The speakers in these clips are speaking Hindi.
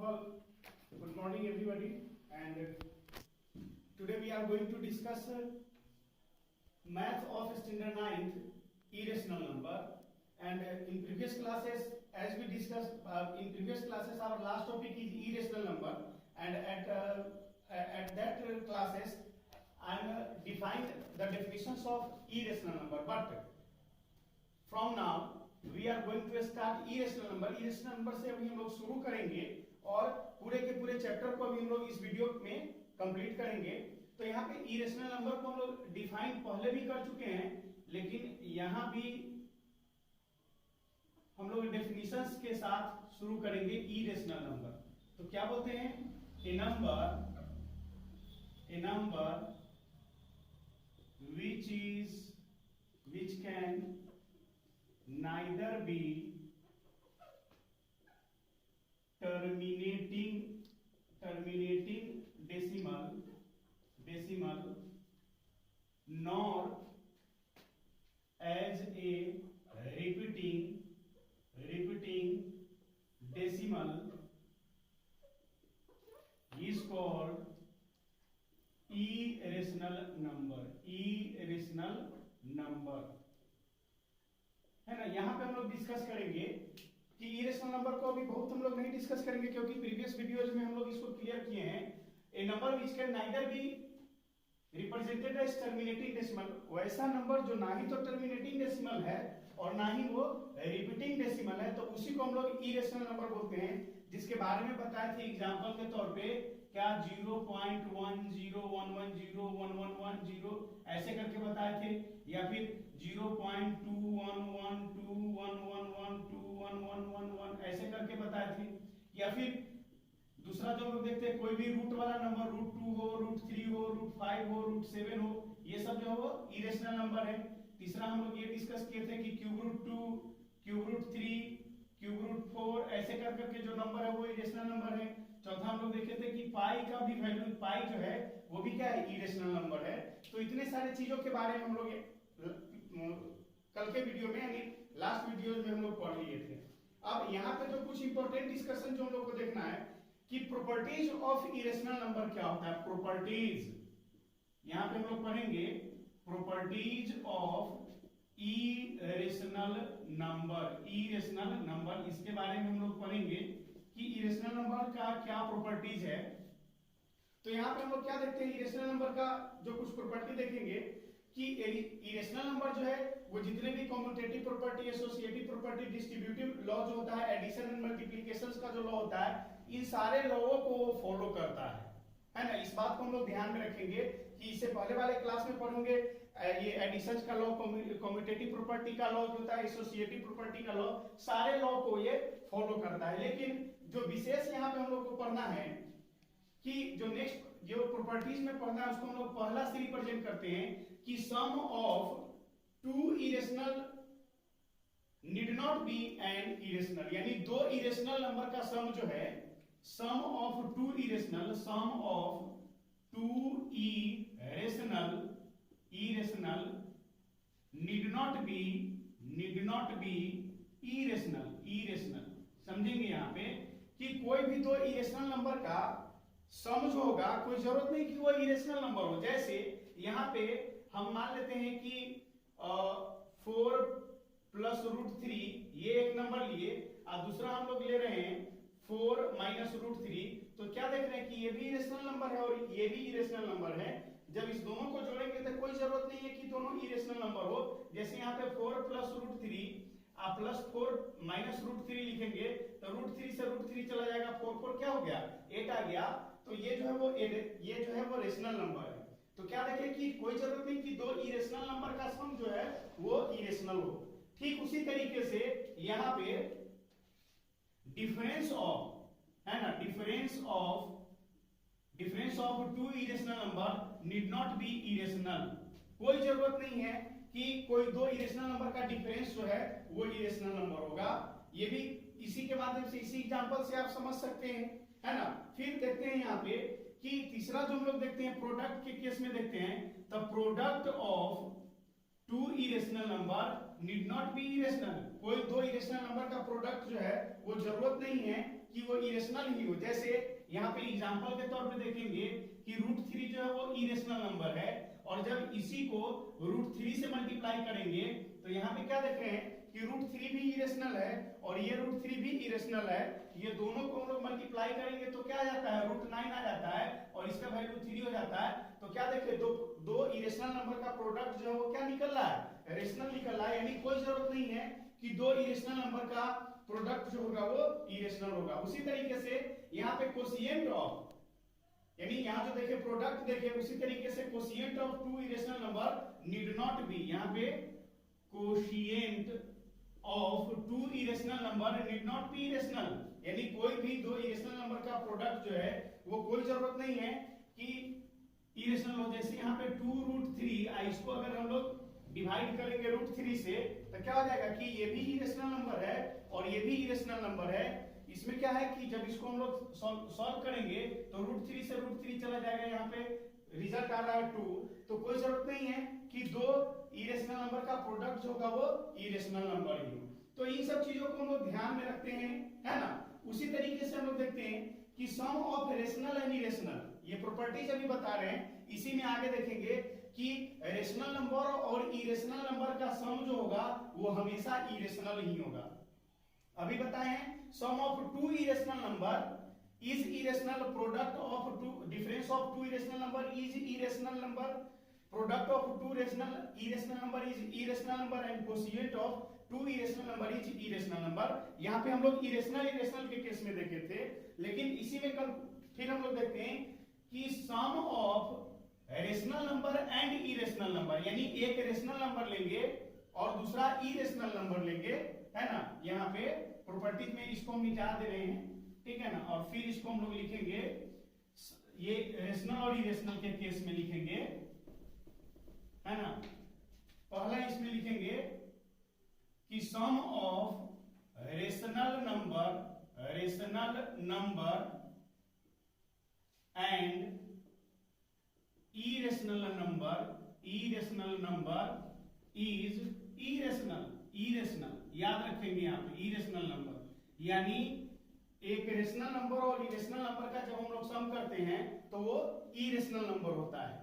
all, good morning everybody, and today we are going to discuss math of standard 9th irrational number. And in previous classes, as we discussed in previous classes, our last topic is irrational number, and at that classes I am defined the definitions of irrational number. But from now we are going to start irrational number. irrational number से अभी हम लोग शुरू करेंगे और पूरे के पूरे चैप्टर को अभी हम लोग इस वीडियो में कंप्लीट करेंगे. तो यहाँ पे irrational नंबर को हम लोग डिफाइन पहले भी कर चुके हैं, लेकिन यहाँ भी हम लोग डेफिनेशंस के साथ शुरू करेंगे irrational नंबर. तो क्या बोलते हैं? A number which can neither be terminating decimal nor as a repeating decimal is called irrational number है ना. यहाँ पे हम लोग डिस्कस करेंगे कि इरेशनल नंबर को अभी बहुत हम लोग नहीं डिस्कस करेंगे, क्योंकि प्रीवियस वीडियोज में हम लोग इसको क्लियर किए हैं. A number which can neither be represented as terminating decimal, वैसा नंबर जो ना ही तो टर्मिनेटिंग डेसिमल है और ना ही वो रिपीटिंग डेसिमल है, तो उसी को हम लोग इरेशनल नंबर बोलते हैं. जिसके बारे में बताए थे एग्जांपल के तौर पे, क्या 0.1011011110 ऐसे करके बताए थे, या फिर 0.211211121111 ऐसे करके बताए थे, या फिर दूसरा जो हम लोग देखते हैं कोई भी रूट वाला नंबर, √2 हो, √3 हो, √5 हो, √7 हो, ये सब जो है वो इरेशनल नंबर है. तीसरा हम लोग ये डिस्कस किए थे कि √2, √3, √4 ऐसे कर करके जो नंबर है वो इरेशनल नंबर है. चौथा हम लोग देखे थे कि पाई का भी वैल्यू, पाई जो है वो भी क्या है, इरेशनल नंबर है. तो इतने सारे चीजों के बारे में हम लोग कल के वीडियो में यानी लास्ट वीडियो में हम लोग पढ़ लिए थे. अब यहाँ पे जो कुछ इंपॉर्टेंट डिस्कशन जो हम लोग को देखना है कि प्रॉपर्टीज ऑफ इरेशनल नंबर क्या होता है. प्रॉपर्टीज यहाँ पे हम लोग पढ़ेंगे प्रॉपर्टीज ऑफ इरेशनल नंबर. इसके बारे में हम लोग पढ़ेंगे कि इरेशनल नंबर का क्या प्रॉपर्टीज है. तो यहाँ पे हम लोग क्या देखते हैं, इरेशनल नंबर का जो कुछ प्रॉपर्टी देखेंगे कि इरेशनल नंबर जो है वो जितने भी commutative property, associative property, distributive law जो होता है, एडिशन एंड मल्टीप्लिकेशन का जो लॉ होता है, इन सारे लॉओं को फॉलो करता है ना. इस बात को हम लोग ध्यान में रखेंगे कि इससे पहले वाले क्लास में पढ़ेंगे ये एडिशन का लॉ, कम्यूटेटिव प्रॉपर्टी का लॉ जो होता है, एसोसिएटिव प्रॉपर्टी का लॉ, सारे लॉ को ये फॉलो करता है. लेकिन जो विशेष यहाँ पे हम लोग को पढ़ना है कि जो नेक्स्ट जो प्रॉपर्टीज में पढ़ना है उसको हम लोग पहला से रिप्रेजेंट करते हैं कि sum of two irrational need not be an irrational, यानी दो इरेशनल नंबर का सम जो है, sum of two irrational need not be irrational. समझेंगे यहाँ पे कि कोई भी दो इरेशनल नंबर का सम जो होगा, कोई जरूरत नहीं कि वो इरेशनल नंबर हो. जैसे यहाँ पे हम मान लेते हैं कि 4 + √3 ये एक नंबर लिए और दूसरा हम लोग ले रहे हैं 4 - √3. तो क्या देख रहे हैं कि ये भी इरेशनल नंबर है और ये भी इरेशनल नंबर है. जब इस दोनों को जोड़ेंगे तो कोई जरूरत नहीं है कि दोनों इरेशनल नंबर हो. जैसे यहाँ पे 4 + √3 आप +4 - √3 लिखेंगे तो √3 से √3 चला जाएगा, 4 क्या हो गया, 8 आ गया. तो ये जो है वो रेशनल नंबर है. तो क्या देखें कि कोई जरूरत नहीं कि दो इरेशनल नंबर का सम जो है वो इरेशनल हो. ठीक उसी तरीके से यहाँ पे difference of two irrational number need not be irrational. कोई जरूरत नहीं है कि कोई दो इरेशनल नंबर का डिफरेंस जो है वो इरेशनल नंबर होगा. ये भी इसी के माध्यम से, इसी एग्जांपल से आप समझ सकते हैं, है ना. फिर देखते हैं यहाँ पे कि तीसरा जो हम लोग देखते हैं प्रोडक्ट के केस में देखते हैं, the product of two irrational number need not be irrational. कोई दो इरेशनल नंबर का प्रोडक्ट जो है वो जरूरत नहीं है कि कि वो इरेशनल ही हो। जैसे यहाँ पे एग्जांपल के तौर पे देखेंगे कि √3 जो है वो इरेशनल नंबर है, और जब इसी को √3 से मल्टीप्लाई करेंगे तो यहाँ पे क्या देख रहे हैं कि √3 भी इरेशनल है और ये √3 भी इरेशनल है। ये दोनों को हम लोग मल्टीप्लाई करेंगे तो क्या आ जाता है, √9 आ जाता है और इसका वैल्यू 3 हो जाता है। तो क्या देखे, दो इरेशनल नंबर का प्रोडक्ट जो है वो क्या निकल रहा है, रेशनल निकल रहा है। यानी कोई जरूरत नहीं है कि दो इरेशनल नंबर का प्रोडक्ट जो होगा वो इरेशनल होगा। उसी तरीके से यहाँ पे कोशिएंट ऑफ, यानी यहाँ जो देखे प्रोडक्ट देखे, उसी तरीके से quotient of two irrational number need not be, यहाँ पे quotient of two irrational number need not be irrational, यानी कोई भी दो इरेशनल नंबर का प्रोडक्ट जो है वो कोई जरूरत नहीं है कि इरेशनल हो। जैसे यहाँ पे 2√3, इसको अगर हम लोग डिवाइड करेंगे √3 से तो क्या हो जाएगा कि ये भी इरेशनल नंबर है और ये भी इरेशनल नंबर है। इसमें क्या है कि जब इसको हम लोग सॉल्व करेंगे तो √3 से √3 चला जाएगा, यहाँ पे रिजल्ट आ रहा है 2। तो कोई जरूरत नहीं है कि दो इरेशनल नंबर का प्रोडक्ट जो होगा वो इरेशनल नंबर ही हो। तो इन सब चीजों को हम लोग ध्यान में रखते हैं, है ना। उसी तरीके से हम लोग देखते हैं कि sum of rational and irrational, ये प्रॉपर्टीज अभी बता रहे हैं। इसी में आगे देखेंगे कि रेशनल नंबर और इरेशनल नंबर का सम जो होगा वो हमेशा इरेशनल ही होगा। अभी बताए हैं sum of two irrational number is irrational, product of two, difference of two irrational number is irrational number, product of two irrational number is irrational number and quotient of two irrational number is irrational number. यहाँ पे हम लोग इरेशनल के केस में देखे थे, लेकिन इसी में कल फिर हम लोग देखते हैं कि sum of rational number and irrational number, यानी एक रेशनल नंबर लेंगे और दूसरा इरेशनल नंबर लेंगे, है ना। यहाँ पे प्रॉपर्टीज में इसको हम मिटा दे रहे हैं, ठीक है ना। और फिर इसको हम लोग लिखेंगे, ये रेशनल और इरेशनल के केस में लिखेंगे, है ना। पहला इसमें लिखेंगे कि sum of rational number and irrational number is irrational, याद रखेंगे यहाँ पे irrational number, यानी एक रेशनल नंबर और इरेशनल नंबर का जब हम लोग सम करते हैं तो वो इरेशनल नंबर होता है।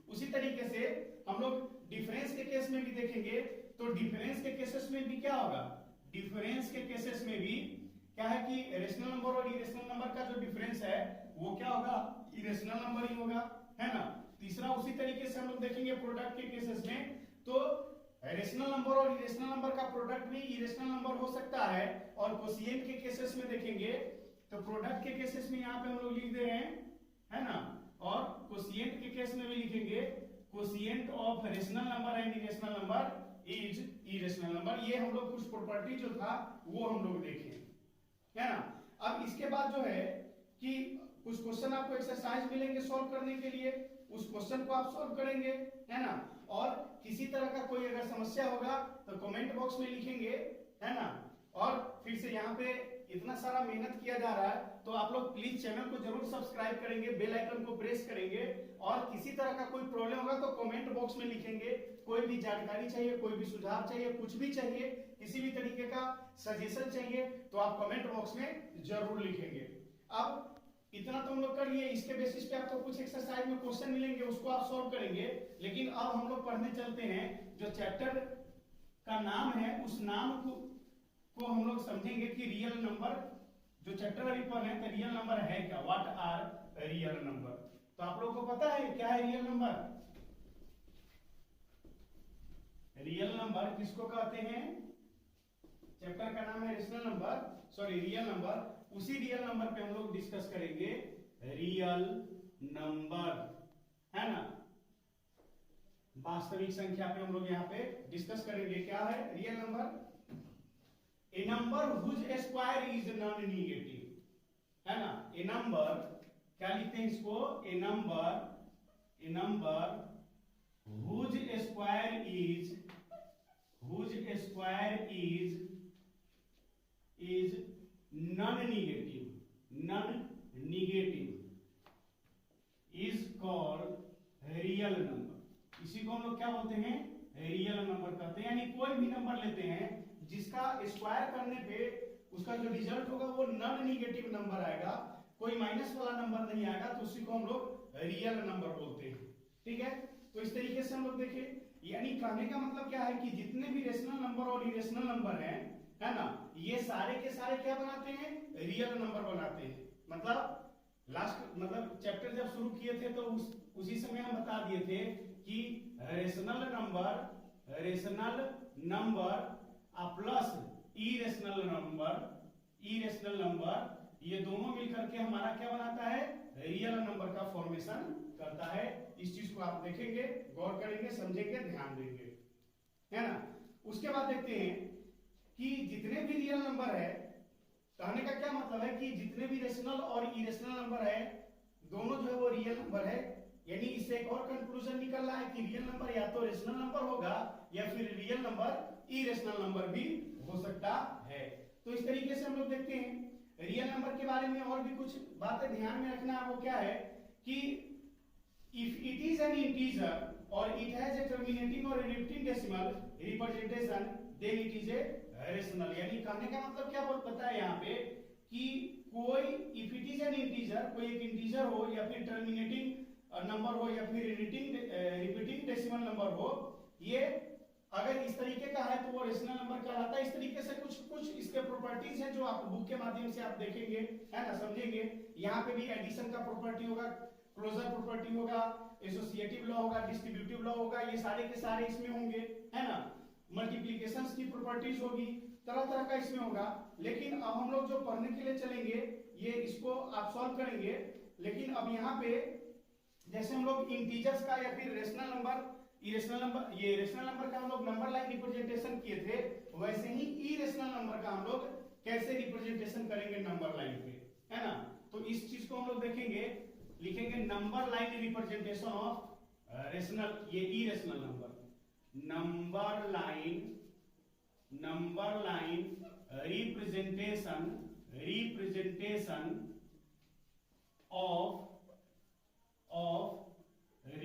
उसी तरीके से हम लोग डिफरेंस के केस में भी देखेंगे, तो डिफरेंस के केसेस में भी क्या होगा, डिफरेंस के केसेस में भी क्या है कि रेशनल नंबर और इरेशनल नंबर का जो डिफरेंस है वो क्या होगा, इरेशनल नंबर ही होगा, है ना। तीसरा उसी तरीके से हम लोग देखेंगे प्रोडक्ट के केसेस में, तो रेशनल नंबर और इरेशनल नंबर का प्रोडक्ट भी इरेशनल नंबर हो सकता है। और कोशिएंट के केसेस में देखेंगे तो प्रोडक्ट के केसेस में यहाँ पे हम लोग लिख दे रहे हैं, है ना। और कोशिएंट के केस में भी लिखेंगे quotient of rational number and irrational number is irrational number. ये हम लोग कुछ प्रॉपर्टी जो था वो हम लोग देखे, है ना। अब इसके बाद जो है कि कुछ क्वेश्चन आपको एक्सरसाइज मिलेंगे सॉल्व करने के लिए, उस क्वेश्चन को आप सॉल्व करेंगे, है ना। और किसी तरह का कोई अगर समस्या होगा तो कमेंट बॉक्स में लिखेंगे, है ना। और फिर से यहाँ पे इतना सारा मेहनत किया जा रहा है तो आप लोग प्लीज चैनल को जरूर सब्सक्राइब करेंगे, बेल आइकन को प्रेस करेंगे। और किसी तरह का कोई प्रॉब्लम होगा तो कमेंट बॉक्स में लिखेंगे। कोई भी जानकारी चाहिए, कोई भी सुझाव चाहिए, कुछ भी चाहिए, किसी भी तरीके का सजेशन चाहिए तो आप कमेंट बॉक्स में जरूर लिखेंगे। अब इतना तो हम लोग कर लिए, इसके बेसिस पे आपको कुछ एक्सरसाइज में क्वेश्चन मिलेंगे, उसको आप सॉल्व करेंगे। लेकिन अब हम लोग पढ़ने चलते हैं, जो चैप्टर का नाम है उस नाम को हम लोग समझेंगे कि रियल नंबर, जो चैप्टर अभी पढ़ रहे हैं तो रियल नंबर है क्या, व्हाट आर रियल नंबर। तो आप लोगों को पता है क्या है रियल नंबर? रियल नंबर किसको कहते हैं? चैप्टर का नाम है rational number, sorry real number. उसी रियल नंबर पे हम लोग डिस्कस करेंगे रियल नंबर, है ना। वास्तविक संख्या पे हम लोग यहाँ पे डिस्कस करेंगे क्या है real number. A number whose square is non negative, है ना। ए नंबर क्या लिखते हैं इसको, a number whose square is non negative is called real number. इसी को हम लोग क्या बोलते हैं, रियल नंबर कहते हैं। यानी कोई भी नंबर लेते हैं जिसका स्क्वायर करने पे उसका जो रिजल्ट होगा वो नॉन नेगेटिव नंबर आएगा, कोई माइनस वाला नंबर नहीं आएगा, तो उसी को हम लोग रियल नंबर बोलते हैं। ठीक है, तो इस तरीके से हम लोग देखें, यानी कहने का मतलब क्या है कि जितने भी रेशनल नंबर और इरेशनल नंबर हैं, है ना, ये सारे के सारे क्या बनाते हैं, रियल नंबर बनाते हैं। मतलब मतलब चैप्टर जब शुरू किए थे तो उसी समय हम बता दिए थे कि rational number plus irrational number ये दोनों मिलकर के हमारा क्या बनाता है, रियल नंबर का फॉर्मेशन करता है। इस चीज को आप देखेंगे, गौर करेंगे, समझेंगे, ध्यान देंगे, है ना। उसके बाद देखते हैं कि जितने भी रियल नंबर है, कहने का क्या मतलब है कि जितने भी रेशनल और इरेशनल नंबर है दोनों जो है वो रियल नंबर है। यानी इससे एक और कंक्लूजन निकल रहा है कि रियल नंबर या तो रेशनल नंबर होगा या फिर रियल नंबर इरेशनल नंबर भी हो सकता है। तो इस तरीके से हम लोग देखते हैं रियल नंबर के बारे में। और भी कुछ बातें ध्यान में रखना है, वो क्या है कि if it is an integer और इट हैज ए टर्मिनेटिंग और repeating decimal representation then it is a rational. यानी कहने का मतलब क्या पता है यहाँ पे कि कोई if it is an integer, कोई एक इंटीजर हो या फिर टर्मिनेटिंग नंबर हो या फिर रिपीटिंग डेसिमल नंबर हो, ये अगर इस तरीके का है तो वो रेशनल नंबर कहलाता है। इस तरीके से कुछ इसके प्रॉपर्टीज हैं जो आप बुक के माध्यम से आप देखेंगे, है ना, समझेंगे। यहाँ पे भी एडिशन का प्रॉपर्टी होगा, क्लोजर प्रॉपर्टी होगा, एसोसिएटिव लॉ होगा, डिस्ट्रीब्यूटिव लॉ होगा, ये सारे के सारे इसमें होंगे, है ना। मल्टीप्लिकेशंस की प्रॉपर्टीज होगी, तरह तरह का इसमें होगा। लेकिन अब हम लोग जो पढ़ने के लिए चलेंगे ये इसको आप सॉल्व करेंगे। लेकिन अब यहाँ पे जैसे हम लोग इंटीजर्स का या फिर रेशनल नंबर, इरेशनल नंबर, ये रेशनल नंबर का हम लोग नंबर लाइन रिप्रेजेंटेशन किए थे, वैसे ही इरेशनल नंबर का हम लोग कैसे रिप्रेजेंटेशन करेंगे नंबर लाइन पे, है ना। तो इस चीज को हम लोग देखेंगे, लिखेंगे number line representation of rational, ये irrational number, number line representation of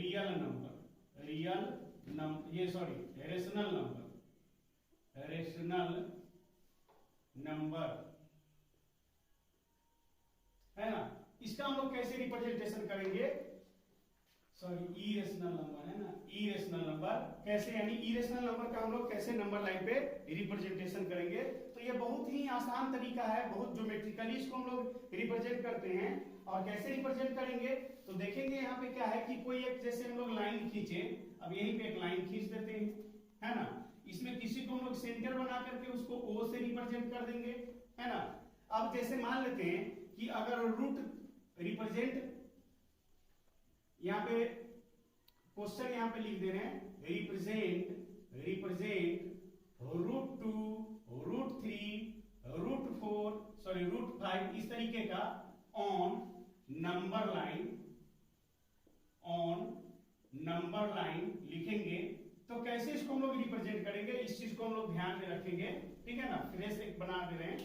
real number, rational number, है ना। इसका हम लोग कैसे रिप्रेजेंटेशन करेंगे, इरेशनल नंबर, है ना, इरेशनल नंबर कैसे, यानी इरेशनल नंबर का हम लोग कैसे नंबर लाइन पे रिप्रेजेंटेशन करेंगे। तो ये बहुत ही आसान तरीका है, बहुत ज्योमेट्रिकली इसको हम लोग रिप्रेजेंट करते हैं। और कैसे रिप्रेजेंट करेंगे तो देखेंगे यहाँ पे क्या है कि कोई एक, जैसे हम लोग लाइन खींचे, अब यहीं पे एक लाइन खींच देते हैं, है ना। इसमें किसी को हम लोग सेंटर बना करके उसको ओ से रिप्रेजेंट कर देंगे, है ना। अब जैसे मान लेते हैं कि अगर रूट रिप्रेजेंट, यहाँ पे क्वेश्चन यहाँ पे लिख दे रहे हैं, रिप्रेजेंट √2 √3 √5 इस तरीके का ऑन नंबर लाइन लिखेंगे। तो कैसे इसको हम लोग रिप्रेजेंट करेंगे, इस चीज को हम लोग ध्यान में रखेंगे, ठीक है ना। फ्रेश एक बना दे रहे हैं,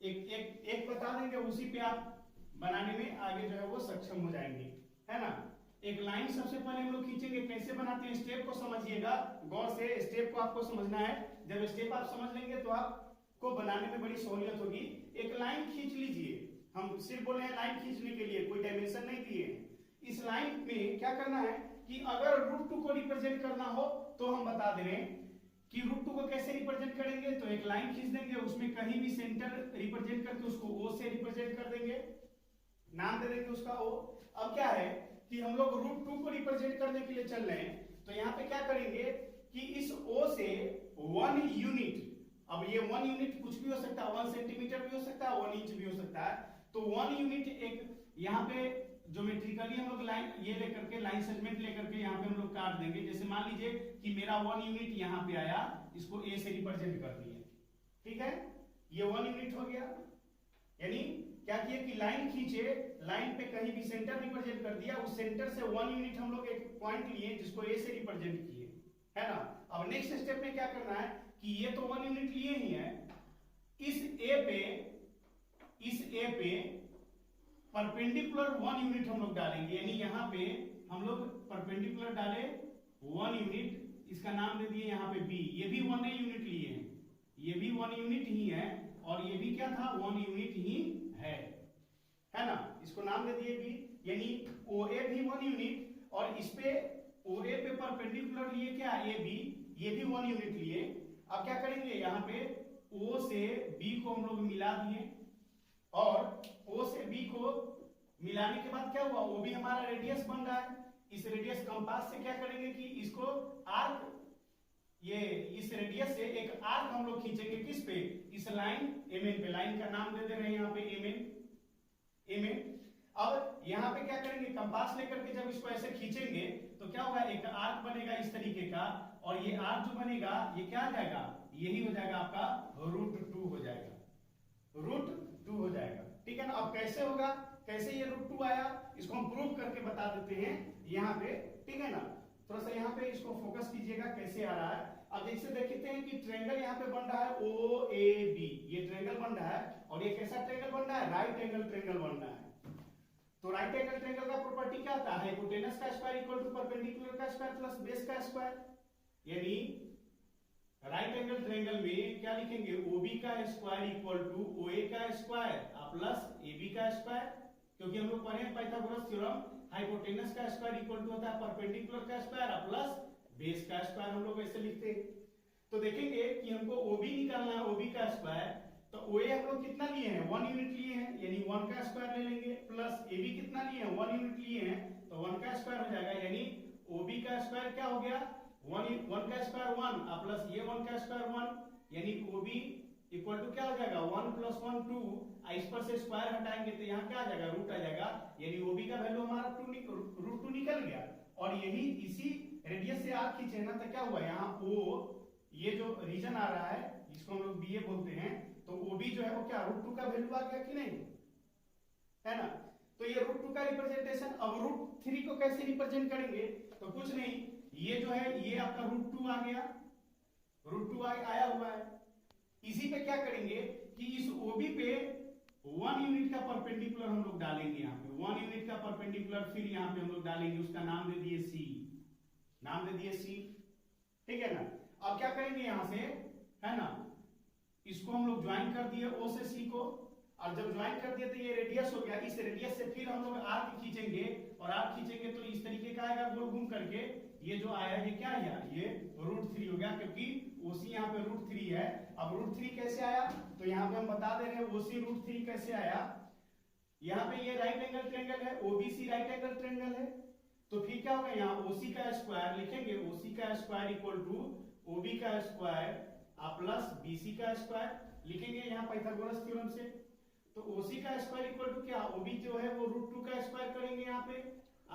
एक बता देंगे, उसी पे आप बनाने में आगे जो है वो सक्षम हो जाएंगे, है ना। एक लाइन सबसे पहले हम लोग खींचेंगे, कैसे बनाते हैं स्टेप को समझिएगा गौर से, स्टेप को आपको समझना है। जब स्टेप आप समझ लेंगे तो आपको बनाने में बड़ी सहूलियत होगी। एक लाइन खींच लीजिए, हम सिर्फ बोले हैं लाइन खींचने के लिए, कोई डायमेंशन नहीं दिए। इस लाइन में क्या करना है कि अगर √2 को रिप्रेजेंट करना हो तो हम बता दे रहे हैं कि √2 को कैसे रिप्रेजेंट करेंगे। तो एक लाइन खींच देंगे, उसमें कहीं भी सेंटर रिप्रेजेंट करके उसको ओ से रिप्रेजेंट कर देंगे, नाम दे देंगे उसका ओ। अब क्या है कि हम लोग √2 को रिप्रेजेंट करने के लिए चल रहे हैं, तो यहाँ पे क्या करेंगे कि इस O से 1 यूनिट, अब ये 1 यूनिट कुछ भी हो सकता है, 1 सेंटीमीटर भी हो सकता है, 1 इंच भी हो सकता है। तो 1 यूनिट एक यहाँ पे ज्योमेट्रिकली हम लोग लाइन ये लेकर के, लाइन सेगमेंट लेकर के यहाँ पे हम लोग काट देंगे। जैसे मान लीजिए कि मेरा 1 यूनिट यहाँ पे आया, इसको A से रिप्रेजेंट कर दिए, ठीक है, ये 1 यूनिट हो गया। यानी क्या किए कि लाइन खींचे, लाइन पे कहीं भी सेंटर रिप्रेजेंट कर दिया, उस सेंटर से 1 यूनिट हम लोग एक पॉइंट लिए जिसको A से रिप्रेजेंट किए, है ना। अब नेक्स्ट स्टेप में क्या करना है कि ये तो 1 यूनिट लिए ही है, इस A पे परपेंडिकुलर 1 यूनिट हम लोग डालेंगे। यानी यहाँ पे हम लोग परपेंडिकुलर डाले 1 यूनिट, इसका नाम दे दिए यहाँ पे B। ये भी 1 यूनिट लिए हैं, ये भी 1 यूनिट ही है और ये भी था 1 यूनिट ही है ना। इसको नाम दे दिए बी, यानी OA भी 1 यूनिट और इस पे OA पे परपेंडिकुलर लिए क्या ए बी, ये भी 1 यूनिट लिए। अब क्या करेंगे, यहाँ पे O से B को हम लोग मिला दिए और O से B को मिलाने के बाद क्या हुआ, वो भी हमारा रेडियस बन रहा है। इस रेडियस कंपास से क्या करेंगे कि इसको आर्क, ये इस रेडियस से एक आर्क हम लोग खींचेंगे किस पे, इस लाइन MN पे। लाइन का नाम दे दे रहे हैं यहाँ पे MN। अब यहाँ पे क्या करेंगे, कंपास लेकर के जब इसको ऐसे खींचेंगे तो क्या होगा, एक आर्क बनेगा इस तरीके का, और ये आर्क जो बनेगा ये क्या आ जाएगा, यही हो जाएगा आपका √2 हो जाएगा, √2 हो जाएगा। ठीक है ना। अब कैसे होगा, कैसे ये √2 आया, इसको हम प्रूव करके बता देते हैं यहाँ पे। ठीक है ना, थोड़ा सा यहाँ पे इसको फोकस कीजिएगा कैसे आ रहा है। अब जैसे देखते हैं कि ट्रायंगल यहाँ पे बन रहा है OAB, ये ट्रायंगल बन रहा है और ये कैसा ट्रायंगल बन रहा है, राइट एंगल ट्रायंगल बन रहा है। तो राइट एंगल ट्रायंगल का प्रॉपर्टी क्या होता है, हाइपोटेनस का स्क्वायर इक्वल टू परपेंडिकुलर का स्क्वायर प्लस बेस का स्क्वायर। यानी राइट एंगल ट्रायंगल में क्या लिखेंगे, OB का स्क्वायर इक्वल टू OA का स्क्वायर प्लस AB का स्क्वायर, क्योंकि हम लोग पढ़े पाइथागोरस थ्योरम, हाइपोटेनस का स्क्वायर इक्वल टू होता है परपेंडिकुलर का स्क्वायर प्लस बेस का स्क्वायर, हम लोग ऐसे लिखते हैं। तो देखेंगे कि हमको OB निकालना है, OB का स्क्वायर, तो OA हम लोग कितना लिए हैं, 1 यूनिट लिए हैं, यानी 1 का स्क्वायर ले लेंगे, प्लस AB कितना लिए हैं, 1 यूनिट लिए हैं, तो 1 का स्क्वायर हो जाएगा, यानी OB का स्क्वायर क्या हो गया, 1 का स्क्वायर 1 प्लस ये 1 का स्क्वायर 1, यानी OB इक्वल टू क्या हो जाएगा, 1 + 1 2, इस पर से स्क्वायर हटाएंगे तो यहाँ क्या आ जाएगा, रूट आ जाएगा, यानी OB का वैल्यू हमारा √2 निकल गया। और यही इसी रेडियस से आर्क खींचे ना, तो क्या हुआ, यहाँ O ये जो रीजन आ रहा है जिसको हम लोग BA बोलते हैं, तो OB जो है वो क्या √2 का वैल्यू आ गया कि नहीं, है ना। तो ये √2 का रिप्रेजेंटेशन, अब √3 को कैसे रिप्रेजेंट करेंगे, तो कुछ नहीं, ये जो है ये आपका √2 आ गया, √2 आया हुआ है। इसी पे क्या करेंगे कि इस OB पे 1 यूनिट का परपेंडिकुलर हम लोग डालेंगे, यहाँ पे 1 यूनिट का परपेंडिकुलर फिर यहाँ पे हम लोग डालेंगे, उसका नाम दे दिए C, नाम दे दिए C। ठीक है ना। अब क्या करेंगे यहाँ से, है ना, इसको हम लोग ज्वाइन कर दिए O से C को, और जब ज्वाइन कर दिए तो ये रेडियस हो गया, इस रेडियस से फिर हम लोग आर्क खींचेंगे, और आर्क खींचेंगे तो इस तरीके का आएगा गोल घूम करके, ये जो आया ये क्या आया, ये √3 हो गया, क्योंकि OC यहाँ पे √3 है। अब √3 कैसे आया, तो यहाँ पे हम बता दे रहे हैं OC √3 कैसे आया। यहाँ पे ये राइट एंगल ट्रायंगल है, OBC राइट एंगल ट्रायंगल है, तो फिर क्या होगा, यहाँ OC का स्क्वायर लिखेंगे, OC का स्क्वायर इक्वल टू OB का स्क्वायर प्लस BC का स्क्वायर लिखेंगे यहाँ पाइथागोरस थ्योरम से। तो OC का स्क्वायर इक्वल टू क्या, OB जो है वो √2 का स्क्वायर करेंगे यहाँ पे,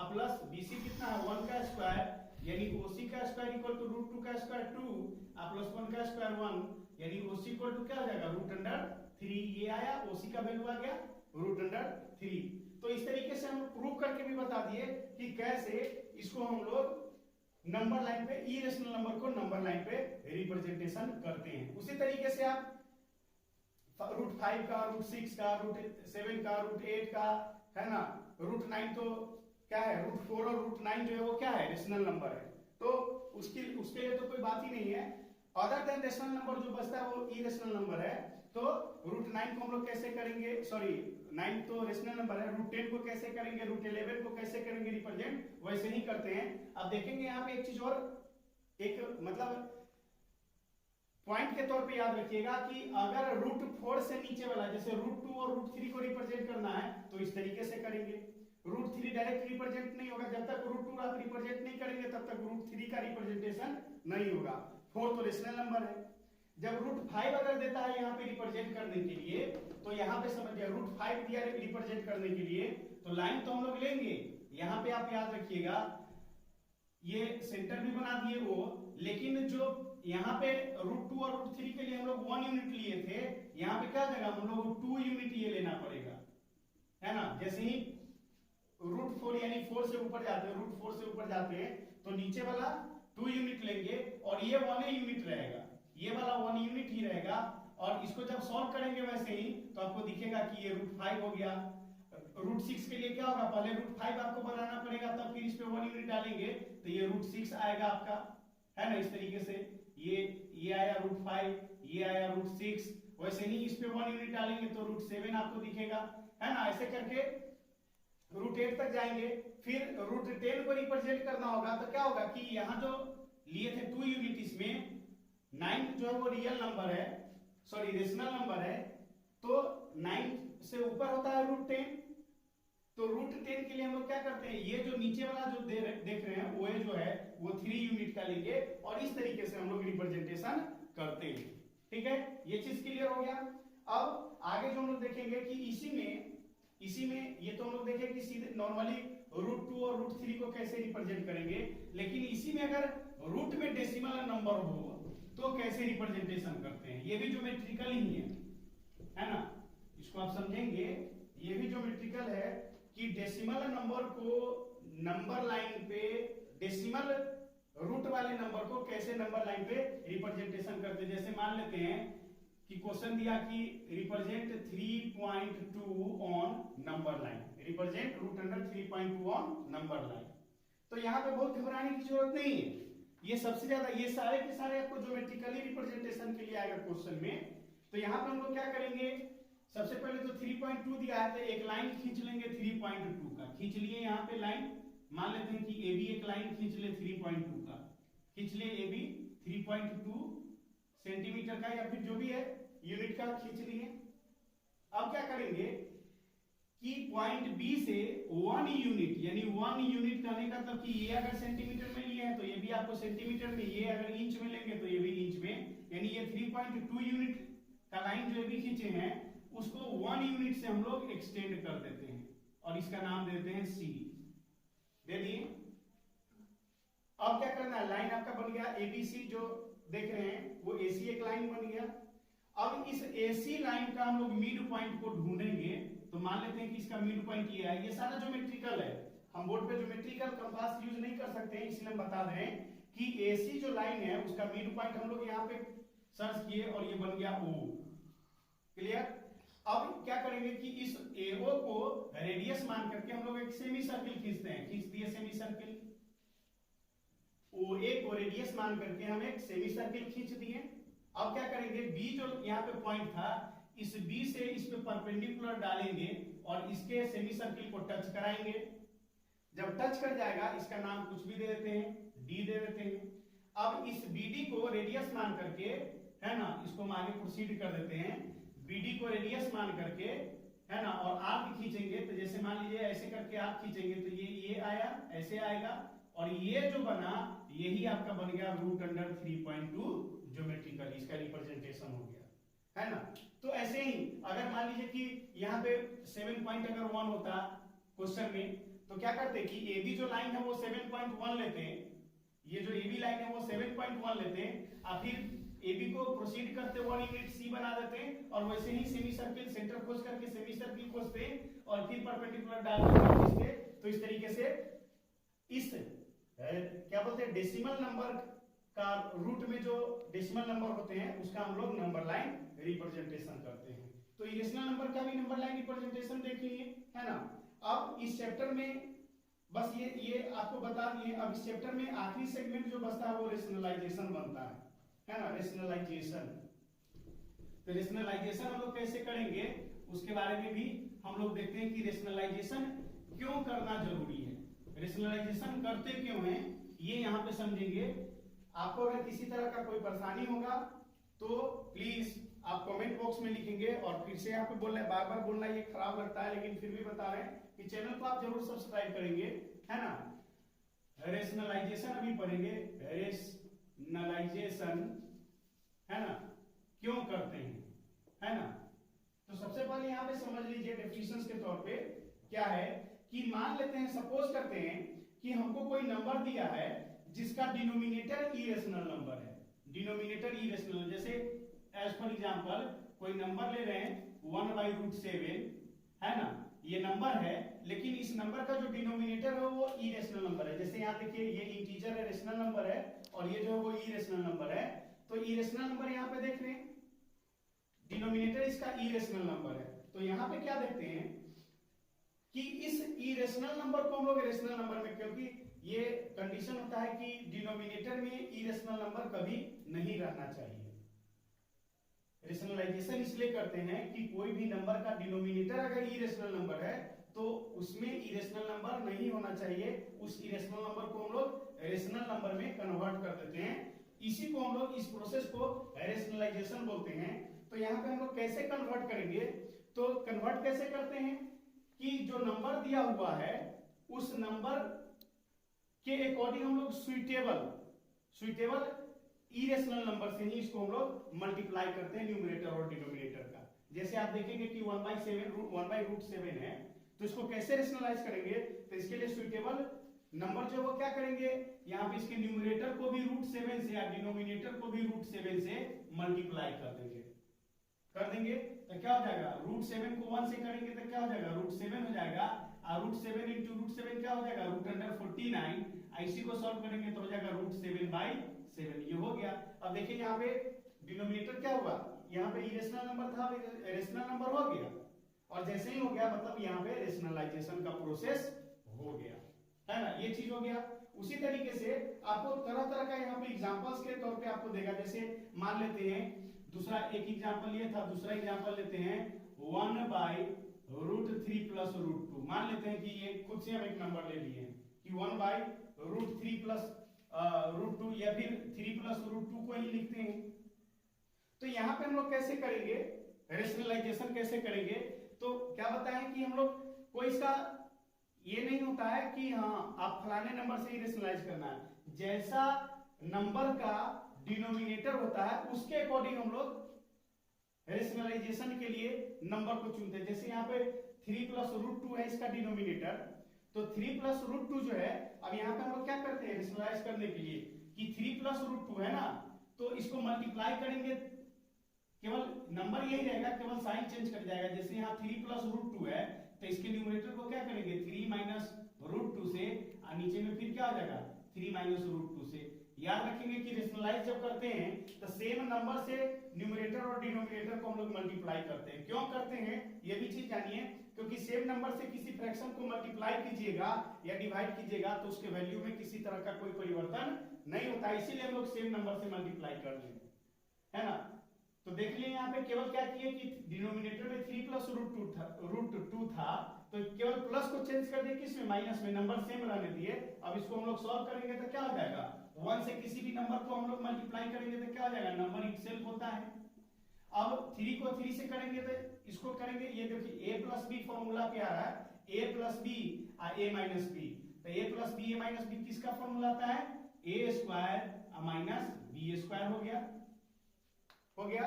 प्लस BC कितना है 1 का स्क्वायर, यानी OC का स्क्वायर इक्वल टू √2 का स्क्वायर 2 प्लस 1 का स्क्वायर 1, यानी OC इक्वल टू क्या हो जाएगा, √3। ये आया, OC का वैल्यू आ गया √3। तो इस तरीके से हम प्रूव करके भी बता दिए कि कैसे इसको हम लोग नंबर लाइन पे, इरेशनल नंबर को नंबर लाइन पे रिप्रेजेंटेशन करते हैं। उसी तरीके से आप √5 का, √6 का, √7 का, √8 का, है ना, √9 तो क्या है, √4 और √9 जो है वो क्या है, रेशनल नंबर है, तो उसके लिए तो कोई बात ही नहीं है। अदर देन रेशनल नंबर जो बचता है वो इरेशनल नंबर है। तो √9 को हम लोग कैसे करेंगे, सॉरी 9 तो रेशनल नंबर है, √10 को कैसे करेंगे, √11 को कैसे करेंगे रिप्रेजेंट, वैसे ही करते हैं। अब देखेंगे यहाँ पे एक चीज और, एक मतलब पॉइंट के तौर पे याद रखिएगा कि अगर √4 से नीचे वाला, जैसे √2 और √3 को रिप्रेजेंट करना है तो इस तरीके से करेंगे। √3 डायरेक्ट रिप्रेजेंट नहीं होगा, जब तक √2 आप रिप्रेजेंट नहीं करेंगे तब तक √3 का रिप्रेजेंटेशन नहीं होगा। 4 तो रेशनल नंबर है। जब √5 अगर देता है यहाँ पे रिप्रेजेंट करने के लिए, तो यहाँ पे समझिए √5 दिया रिप्रेजेंट करने के लिए, तो लाइन तो हम लोग लेंगे। यहाँ पे आप याद रखिएगा ये सेंटर भी बना दिए वो, लेकिन जो यहाँ पे √2 और √3 के लिए हम लोग 1 यूनिट लिए थे, यहाँ पे क्या देगा, हम लोग 2 यूनिट ये लेना पड़ेगा, है ना। जैसे ही √4 यानी 4 से ऊपर जाते हैं, √4 से ऊपर जाते हैं तो नीचे वाला 2 यूनिट लेंगे और ये 1 यूनिट रहेगा, ये वाला 1 यूनिट ही रहेगा। और इसको जब सॉल्व करेंगे वैसे ही तो आपको दिखेगा कि ये √5 हो गया। √6 के लिए क्या होगा, पहले √5 आपको बनाना पड़ेगा, तब फिर इस पे 1 यूनिट डालेंगे तो ये √6 आएगा आपका, है ना। इस तरीके से ये आया √5, ये आया √6 वैसे ही इस पे 1 यूनिट डालेंगे तो √7 आपको दिखेगा, है ना। ऐसे करके √8 तक जाएंगे, फिर √10 को रिप्रेजेंट करना होगा तो क्या होगा कि यहाँ जो लिए थे 2 यूनिट, इसमें 9 जो है वो रियल नंबर है, सॉरी रेशनल नंबर है, तो 9 से ऊपर होता है √10, तो √10 के लिए हम लोग क्या करते हैं, ये जो नीचे वाला जो देख रहे हैं वो जो है वो 3 यूनिट का लेंगे और इस तरीके से हम लोग रिप्रेजेंटेशन करते हैं। ठीक है, ये चीज क्लियर हो गया। अब आगे जो हम लोग देखेंगे कि इसी में ये तो हम लोग देखें कि सीधे नॉर्मली √2 और √3 को कैसे रिप्रेजेंट करेंगे, लेकिन इसी में अगर रूट में डेसिमल नंबर हो तो कैसे रिप्रेजेंटेशन करते हैं, ये भी ज्योमेट्रिकल ही है ना। इसको आप समझेंगे, ये भी ज्योमेट्रिकल है कि डेसिमल नंबर को नंबर लाइन पे डेसिमल रूट वाले नंबर को कैसे नंबर लाइन पे रिप्रेजेंटेशन करते हैं। जैसे मान लेते हैं कि क्वेश्चन दिया कि represent 3.2 on number line, represent √3.2 on number line, तो यहाँ पे बहुत घबराने की जरूरत नहीं है। ये सबसे ज्यादा ये सारे के सारे आपको ज्योमेट्रिकली रिप्रेजेंटेशन के लिए आएगा क्वेश्चन में। तो यहाँ पे हम लोग क्या करेंगे, सबसे पहले तो 3.2 दिया है तो एक लाइन खींच लेंगे 3.2 का, खींच लिए यहाँ पे लाइन, मान लेते हैं कि AB एक लाइन खींच ले 3.2 का, खींच ले AB 3.2 सेंटीमीटर का या फिर जो भी है यूनिट का खींच लिए। अब क्या करेंगे कि पॉइंट B से 1 यूनिट, यानी 1 यूनिट कहने का मतलब कि ये अगर सेंटीमीटर में लिए हैं तो ये भी आपको सेंटीमीटर में, ये अगर इंच में लेंगे तो ये भी इंच में, यानी ये 3.2 यूनिट का लाइन जो भी खींचे हैं उसको 1 यूनिट से हम लोग एक्सटेंड कर देते हैं और इसका नाम देते हैं C, दे दिए। अब क्या करना है, लाइन आपका बन गया ABC जो देख रहे हैं वो AC एक लाइन बन गया। अब इस AC लाइन का हम लोग मिड पॉइंट को ढूंढेंगे, तो मान लेते हैं कि इसका मिड पॉइंट ये है, ये सारा ज्योमेट्रिकल है, हम बोर्ड पे ज्योमेट्रिकल कंपास यूज नहीं कर सकते हैं, इसलिए हम बता रहे हैं कि AC जो लाइन है उसका मिड पॉइंट हम लोग यहाँ पे सर्च किए और ये बन गया O, क्लियर। अब क्या करेंगे कि इस AO को रेडियस मान करके हम लोग एक सेमी सर्किल खींचते हैं, खींच दिए सेमी सर्किल, OA को रेडियस मान करके हम एक सेमी सर्किल खींच दिए। अब क्या करेंगे, B जो यहाँ पे पॉइंट था, इस B से इस पे परपेंडिकुलर डालेंगे और इसके सेमी सर्किल को टच कराएंगे। जब टच कर जाएगा इसका नाम कुछ भी दे देते हैं, D दे देते हैं। अब इस BD को रेडियस मान करके, है ना, इसको हम आगे प्रोसीड कर देते हैं, BD को रेडियस मान करके, है ना, और आर्क खींचेंगे, तो जैसे मान लीजिए ऐसे करके आर्क खींचेंगे तो ये आया, ऐसे आएगा, और ये जो बना यही आपका बन गया √3.2 ज्योमेट्रिकल, इसका रिप्रेजेंटेशन हो गया, है ना। तो ऐसे ही अगर मान लीजिए कि यहाँ पे 7.1 होता क्वेश्चन में, तो क्या करते कि AB जो लाइन है वो 7.1 लेते हैं, ये जो AB लाइन है वो 7.1 लेते हैं, और फिर AB को प्रोसीड करते 1 यूनिट C बना देते हैं और वैसे ही सेमी सर्किल सेंटर खोज करके सेमी सर्किल खोजते हैं और फिर परपेंडिकुलर डालकर खींचते। तो इस तरीके से इस क्या बोलते हैं डेसिमल नंबर का रूट में जो डेसिमल नंबर होते हैं उसका हम लोग नंबर लाइन रिप्रेजेंटेशन करते हैं। तो इरेशनल नंबर का भी नंबर लाइन रिप्रेजेंटेशन देख लिए, है ना। अब इस चैप्टर में बस ये आपको बता दिए। अब इस चैप्टर में आखिरी सेगमेंट जो बचता है वो रेशनलाइजेशन बनता है ना, रेशनलाइजेशन। तो रेशनलाइजेशन हम लोग कैसे करेंगे उसके बारे में भी हम लोग देखते हैं कि रेशनलाइजेशन क्यों करना जरूरी है, रेशनलाइजेशन करते क्यों हैं, ये यहाँ पे समझेंगे। आपको अगर किसी तरह का कोई परेशानी होगा तो प्लीज आप कमेंट बॉक्स में लिखेंगे। और फिर से यहाँ पे बोल रहे हैं, बार बार बोलना ये खराब लगता है लेकिन फिर भी बता रहे हैं कि चैनल को आप जरूर सब्सक्राइब करेंगे, है ना। रेशनलाइजेशन अभी पढ़ेंगे, रेशनलाइजेशन, है ना, क्यों करते हैं, है ना। तो सबसे पहले यहाँ पे समझ लीजिए डेफिनेशन के तौर पे क्या है कि मान लेते हैं, सपोज करते हैं कि हमको कोई नंबर दिया है जिसका डिनोमिनेटर इरेशनल नंबर है, डिनोमिनेटर इरेशनल। जैसे एज फॉर एग्जांपल कोई नंबर ले रहे हैं 1/√7, है ना, ये नंबर है लेकिन इस नंबर का जो डिनोमिनेटर है वो इरेशनल नंबर है। जैसे यहाँ देखिए ये इंटीजर है, रेशनल नंबर है, और ये जो है वो इरेशनल नंबर है। तो इरेशनल नंबर यहाँ पे देख रहे हैं, डिनोमिनेटर इसका इरेशनल नंबर है। तो यहाँ पे क्या देखते हैं कि इस इरेशनल नंबर को हम लोग रेशनल नंबर में, क्योंकि ये कंडीशन होता है कि डिनोमिनेटर में इरेशनल नंबर कभी नहीं रहना चाहिए, रेशनलाइजेशन इसलिए करते हैं कि कोई भी नंबर का डिनोमिनेटर अगर इरेशनल नंबर है तो उसमें इरेशनल नंबर नहीं होना चाहिए, उस इरेशनल नंबर को हम लोग रेशनल नंबर में कन्वर्ट कर देते हैं। इसी को हम लोग, इस प्रोसेस को रेशनलाइजेशन बोलते हैं। तो यहाँ पे हम लोग कैसे कन्वर्ट करेंगे, तो कन्वर्ट कैसे करते हैं कि जो नंबर दिया हुआ है उस नंबर के अकॉर्डिंग हम लोग सुइटेबल इरेशनल नंबर से ही इसको हम लोग मल्टीप्लाई करते हैं न्यूमरेटर और डिनोमिनेटर का। जैसे आप देखेंगे कि 1/√7 है, तो इसको कैसे रेशनलाइज करेंगे, तो इसके लिए सुइटेबल नंबर जो वो क्या करेंगे, यहाँ पे इसके न्यूमरेटर को भी √7 से या डिनोमिनेटर को भी √7 से मल्टीप्लाई कर देंगे तो क्या हो जाएगा, √7 को 1 से करेंगे तो क्या हो जाएगा, √7 हो जाएगा, और √7 इंटू √7 क्या हो जाएगा, √49। इसी को सॉल्व करेंगे तो हो जाएगा √7/7, ये हो गया। अब देखिए यहाँ पे डिनोमिनेटर क्या हुआ, यहाँ पे इरेशनल नंबर था, रेशनल नंबर हो गया, और जैसे ही हो गया मतलब यहाँ पे रेशनलाइजेशन का प्रोसेस हो गया, है ना, ये चीज हो गया। उसी तरीके से आपको तरह तरह का यहाँ पे एग्जांपल्स के तौर पे आपको देगा। जैसे मान लेते हैं दूसरा एक एग्जांपल ये था, दूसरा एग्जांपल लेते हैं 1/√3 + √2। मान लेते हैं कि ये खुद से हम एक नंबर ले लिए हैं कि 1/√3 + √2 या फिर 3 + √2 को ही लिखते हैं। तो यहाँ पे हम लोग कैसे करेंगे रेशनलाइजेशन, कैसे करेंगे, तो क्या बताएं कि हम लोग कोई इसका ये नहीं होता है कि हाँ आप फलाने नंबर से ही रेशनलाइज करना है, जैसा नंबर का डिनोमिनेटर होता है उसके अकॉर्डिंग हम लोग रेशनलाइजेशन के लिए नंबर को चुनते हैं। जैसे यहाँ पे 3 + √2 है इसका डिनोमिनेटर, तो 3 + √2 जो है, अब यहाँ पे हम लोग क्या करते हैं रेशनलाइज करने के लिए कि 3 + √2 है ना, तो इसको मल्टीप्लाई करेंगे, केवल नंबर यही रहेगा, केवल साइन चेंज कर जाएगा। जैसे यहाँ 3 + √2 है तो इसके न्यूमरेटर को क्या करेंगे 3 - √2 से, और नीचे में फिर क्या हो जाएगा 3 - √2 से। याद रखेंगे कि रेशनलाइज जब करते हैं तो सेम नंबर से न्यूमरेटर और डिनोमिनेटर को हम लोग मल्टीप्लाई करते हैं। क्यों करते हैं ये भी चीज जानिए, क्योंकि सेम नंबर से किसी फ्रैक्शन को मल्टीप्लाई कीजिएगा या डिवाइड कीजिएगा तो उसके वैल्यू में किसी तरह का कोई परिवर्तन नहीं होता, इसीलिए हम लोग सेम नंबर से मल्टीप्लाई कर लेंगे, है ना। तो देख लिए यहाँ पे केवल क्या किए कि डिनोमिनेटर में 3 + √2 था, तो केवल प्लस को चेंज कर दिए, किसमें माइनस में, नंबर सेम रहने दिए। अब इसको हम लोग सॉल्व करेंगे तो क्या हो जाएगा, 1 से किसी भी नंबर को हम लोग मल्टीप्लाई करेंगे तो क्या हो जाएगा, नंबर इटसेल्फ होता है। अब 3 को 3 से करेंगे तो इसको करेंगे, ये देखिए a + b फॉर्मूला क्या आ रहा है, a + b a - b, तो a + b a - b किसका फॉर्मूला आता है, a² - b² हो गया।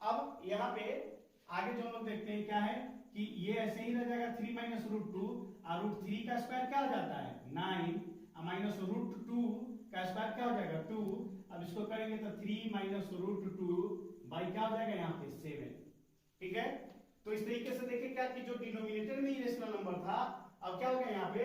अब यहाँ पे आगे जो हम लोग देखते हैं क्या है कि ये ऐसे ही रह जाएगा 3 - √2, और √3 का स्क्वायर क्या हो जाता है 9, माइनस √2 का स्क्वायर क्या हो जाएगा 2। अब इसको करेंगे तो 3 - √2 बाई क्या हो जाएगा यहाँ पे 7, ठीक है। तो इस तरीके से देखिए क्या कि जो डिनोमिनेटर में रेशनल नंबर था, अब क्या हो गया यहाँ पे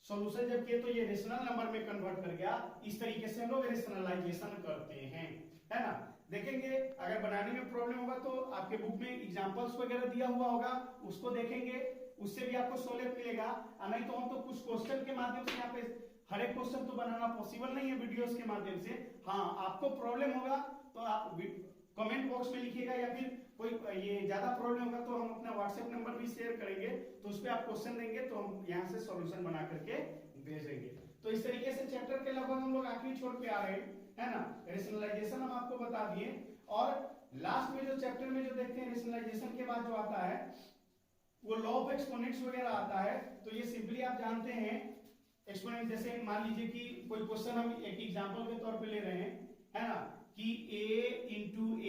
सॉल्यूशन जब किए तो ये रेशनल नंबर में कन्वर्ट कर गया। इस तरीके से हम लोग रेशनलाइजेशन करते हैं, है ना। देखेंगे अगर बनाने में प्रॉब्लम होगा तो आपके बुक में एग्जांपल्स वगैरह दिया हुआ होगा, उसको देखेंगे, उससे भी आपको सॉल्व मिलेगा। नहीं तो हम तो कुछ क्वेश्चन के माध्यम से यहाँ पे हर एक क्वेश्चन तो बनाना पॉसिबल नहीं है वीडियोस के माध्यम से। हाँ आपको प्रॉब्लम होगा तो आप कमेंट बॉक्स में लिखिएगा, या फिर कोई ये ज्यादा प्रॉब्लम होगा तो हम अपना व्हाट्सएप नंबर भी शेयर करेंगे, तो उस पर आप क्वेश्चन देंगे तो हम यहाँ से सॉल्यूशन बना करके भेजेंगे। तो इस तरीके से चैप्टर के लगभग हम लोग आखिरी छोर पे आ रहे हैं, है ना। रेशनलाइजेशन हम आपको बता दिए, और लास्ट में जो चैप्टर में जो देखते हैं रेशनलाइजेशन के बाद जो आता है वो लॉ ऑफ एक्सपोनेंट्स वगैरह आता है। तो ये सिंपली आप जानते हैं एक्सपोनेंट, जैसे मान लीजिए कि कोई क्वेश्चन हम एक एग्जांपल के तौर पे ले रहे हैं, है ना, कि a ×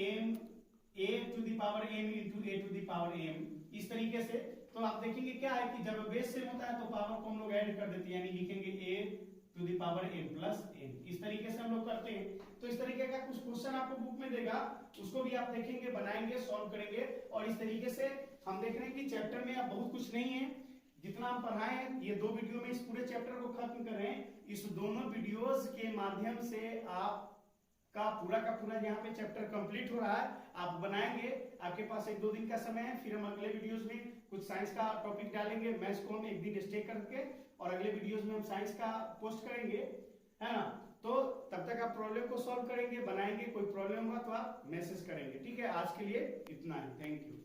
m a⁴m इस तरीके से। तो आप देखेंगे क्या है कि जब बेस सेम होता है तो पावर को हम लोग ऐड कर देते हैं, यानी लिखेंगे a⁴m + n। इस तरीके से हम लोग करते हैं। तो इस तरीके का कुछ क्वेश्चन आपको बुक में देगा, उसको भी आप देखेंगे, बनाएंगे, सॉल्व करेंगे। और इस तरीके से हम देख रहे हैं कि चैप्टर में अब बहुत कुछ नहीं है, जितना हम पढ़ाए हैं ये 2 वीडियो में इस पूरे चैप्टर को खत्म कर रहे हैं। इस दोनों वीडियोस के माध्यम से आपका पूरा का पूरा यहाँ पे चैप्टर कंप्लीट हो रहा है। आप बनाएंगे, आपके पास 1-2 दिन का समय है, फिर हम अगले वीडियोस में कुछ साइंस का टॉपिक डालेंगे। मैथ्स को हम एक दिन स्टे करके और अगले वीडियोस में हम साइंस का पोस्ट करेंगे, है ना। तो तब तक आप प्रॉब्लम को सॉल्व करेंगे, बनाएंगे, कोई प्रॉब्लम हुआ तो आप मैसेज करेंगे। ठीक है, आज के लिए इतना ही, थैंक यू।